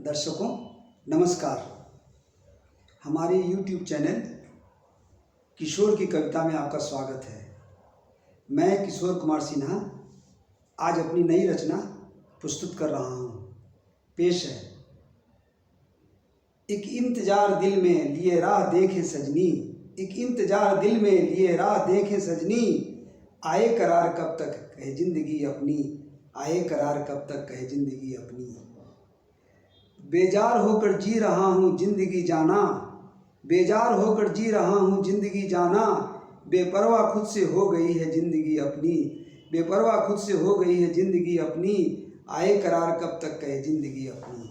दर्शकों नमस्कार। हमारे YouTube चैनल किशोर की कविता में आपका स्वागत है। मैं किशोर कुमार सिन्हा आज अपनी नई रचना प्रस्तुत कर रहा हूँ। पेश है। एक इंतजार दिल में लिए राह देखे सजनी, एक इंतजार दिल में लिए राह देखे सजनी, आए करार कब तक कहे जिंदगी अपनी, आए करार कब तक कहे जिंदगी अपनी। बेजार होकर जी रहा हूँ जिंदगी जाना, बेजार होकर जी रहा हूँ जिंदगी जाना, बेपरवाह खुद से हो गई है जिंदगी अपनी, बेपरवाह खुद से हो गई है जिंदगी अपनी, आए करार कब तक कहे जिंदगी अपनी।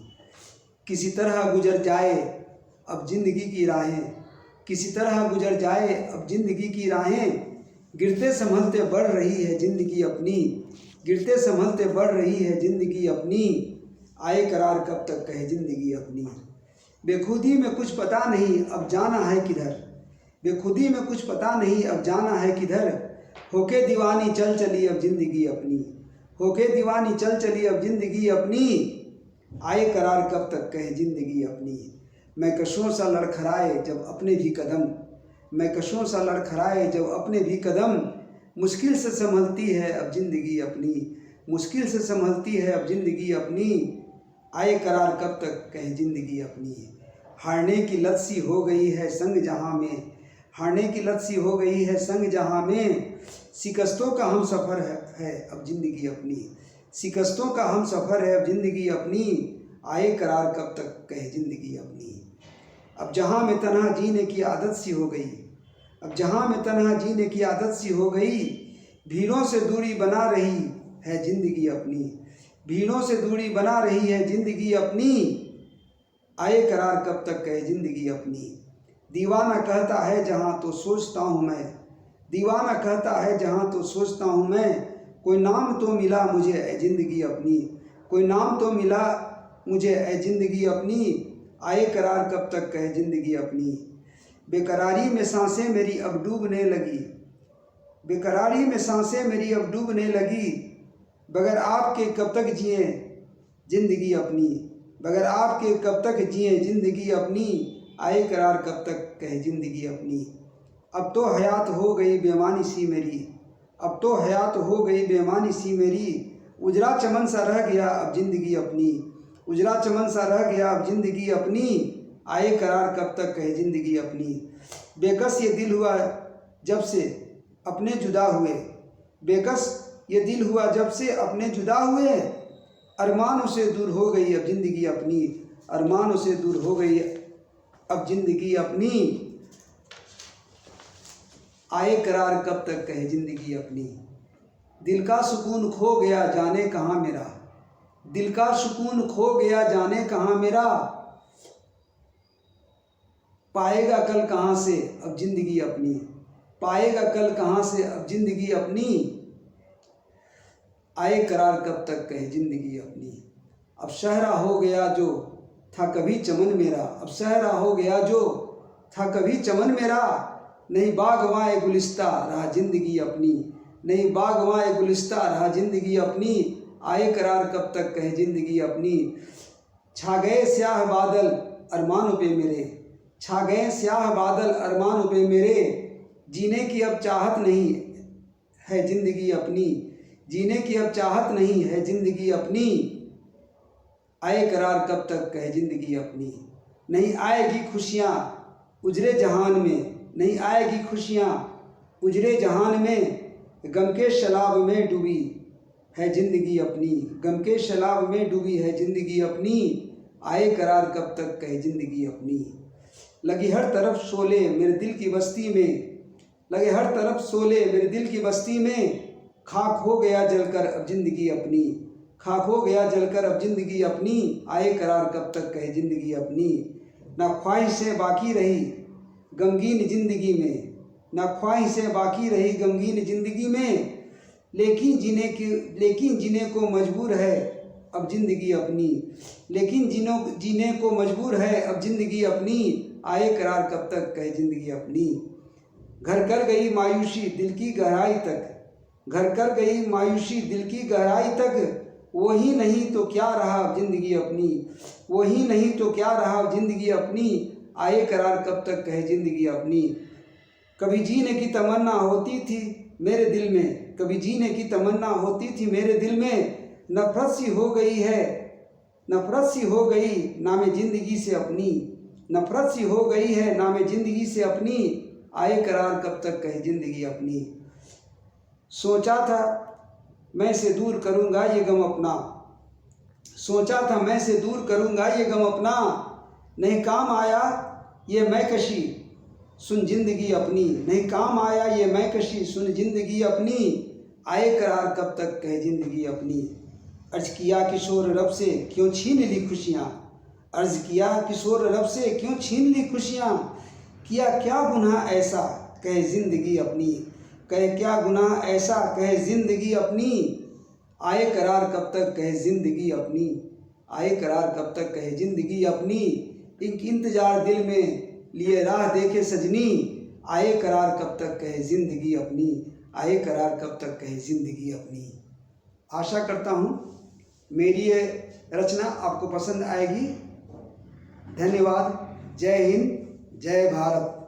किसी तरह गुजर जाए अब जिंदगी की राहें, किसी तरह गुजर जाए अब जिंदगी की राहें, गिरते संभलते बढ़ रही है जिंदगी अपनी, गिरते संभलते बढ़ रही है जिंदगी अपनी, आए करार कब तक कहे जिंदगी अपनी। बेखुदी में कुछ पता नहीं अब जाना है किधर, बेखुदी में कुछ पता नहीं अब जाना है किधर, होके दीवानी चल चली अब जिंदगी अपनी, होके दीवानी चल चली अब जिंदगी अपनी, आए करार कब तक कहे जिंदगी अपनी। मैं कशों सा लड़खड़ाए जब अपने भी कदम, मैं कशों सा लड़खड़ाए जब अपने भी कदम, मुश्किल से संभलती है अब जिंदगी अपनी, मुश्किल से संभलती है अब जिंदगी अपनी, आए करार कब तक कहे जिंदगी अपनी। हारने की लत सी हो गई है संग जहां में, हारने की लत सी हो गई है संग जहां में, शिकस्तों का हम सफ़र है अब जिंदगी अपनी, शिकस्तों का हम सफ़र है अब जिंदगी अपनी, आए करार कब तक कहे जिंदगी अपनी। अब जहां में तन्हा जीने की आदत सी हो गई, अब जहां में तन्हा जीने की आदत सी हो गई, भीड़ों से दूरी बना रही है जिंदगी अपनी, भीड़ों से दूरी बना रही है जिंदगी अपनी, आए करार कब तक कहे जिंदगी अपनी। दीवाना कहता है जहां तो सोचता हूँ मैं, दीवाना कहता है जहां तो सोचता हूँ मैं, कोई नाम तो मिला मुझे ए जिंदगी अपनी, कोई नाम तो मिला मुझे ए जिंदगी अपनी, आए करार कब तक कहे जिंदगी अपनी। बेकरारी में सांसें मेरी अब डूबने लगी, बेकरारी में सांसें मेरी अब डूबने लगी, बगैर आपके कब तक जिए जिंदगी अपनी, बगैर आपके कब तक जिए जिंदगी अपनी, आए करार कब तक कहे जिंदगी अपनी। अब तो हयात हो गई बेमानी सी मेरी, अब तो हयात हो गई बेमानी सी मेरी, उजरा चमन सा रह गया अब जिंदगी अपनी, उजरा चमन सा रह गया अब जिंदगी अपनी, आए करार कब तक कहे जिंदगी अपनी। बेकस ये दिल हुआ जब से अपने जुदा हुए, बेकस ये दिल हुआ जब से अपने जुदा हुए, अरमानों से दूर हो गई अब जिंदगी अपनी, अरमानों से दूर हो गई अब जिंदगी अपनी, आए करार कब तक कहे जिंदगी अपनी। दिल का सुकून खो गया जाने कहाँ मेरा, दिल का सुकून खो गया जाने कहाँ मेरा, पाएगा कल कहाँ से अब जिंदगी अपनी, पाएगा कल कहाँ से अब जिंदगी अपनी, आए करार कब तक कहे जिंदगी अपनी। अब शहरा हो गया जो था कभी चमन मेरा, अब शहरा हो गया जो था कभी चमन मेरा, नहीं बागवाए गुलिस्ता रहा जिंदगी अपनी, नहीं बागवाए गुलिस्ता रहा जिंदगी अपनी, आए करार कब तक कहे जिंदगी अपनी। छा गए स्याह बादल अरमानों पे मेरे, छा गए स्याह बादल अरमानों पे मेरे, जीने की अब चाहत नहीं है जिंदगी अपनी, जीने की अब चाहत नहीं है जिंदगी अपनी, आए करार कब तक कहे जिंदगी अपनी। नहीं आएगी खुशियाँ उजरे जहान में, नहीं आएगी खुशियाँ उजरे जहान में, गम के शलाब में डूबी है जिंदगी अपनी, गम के शलाब में डूबी है जिंदगी अपनी, आए करार कब तक कहे जिंदगी अपनी। लगी हर तरफ शोले मेरे दिल की बस्ती में, लगे हर तरफ शोले मेरे दिल की बस्ती में, खाक हो गया जलकर अब जिंदगी अपनी, खाक हो गया जलकर अब जिंदगी अपनी, आए करार कब तक कहे जिंदगी अपनी। ना ख्वाहिशें बाकी रही गमगीन जिंदगी में, ना ख्वाहिशें बाकी रही गमगीन जिंदगी में, लेकिन जीने को मजबूर है अब जिंदगी अपनी, लेकिन जीने को मजबूर है अब जिंदगी अपनी, आए करार कब तक कहे जिंदगी अपनी। घर कर गई मायूसी दिल की गहराई तक, घर कर गई मायूसी दिल की गहराई तक, वही नहीं तो क्या रहा जिंदगी अपनी, वही नहीं तो क्या रहा जिंदगी अपनी, आए करार कब तक कहे जिंदगी अपनी। कभी जीने की तमन्ना होती थी मेरे दिल में, कभी जीने की तमन्ना होती थी मेरे दिल में, नफरत सी हो गई है, नफरत सी हो गई नामे जिंदगी से अपनी, नफरत सी हो गई है नामे जिंदगी से अपनी, आए करार कब तक कहे जिंदगी अपनी। सोचा था मैं से दूर करूँगा ये गम अपना, सोचा था मैं से दूर करूँगा ये गम अपना, नहीं काम आया ये मैं कशी सुन जिंदगी अपनी, नहीं काम आया ये मैं कशी सुन जिंदगी अपनी, आए करार कब तक कहे जिंदगी अपनी। अर्ज किया किशोर रब से क्यों छीन ली खुशियाँ, अर्ज किया किशोर रब से क्यों छीन ली खुशियाँ, किया क्या गुनाह ऐसा कहे जिंदगी अपनी, कहे क्या गुनाह ऐसा कहे जिंदगी अपनी, आए करार कब तक कहे जिंदगी अपनी, आए करार कब तक कहे जिंदगी अपनी। एक इंतजार दिल में लिए राह देखे सजनी, आए करार कब तक कहे जिंदगी अपनी, आए करार कब तक कहे जिंदगी अपनी। आशा करता हूँ मेरी ये रचना आपको पसंद आएगी। धन्यवाद। जय हिंद, जय भारत।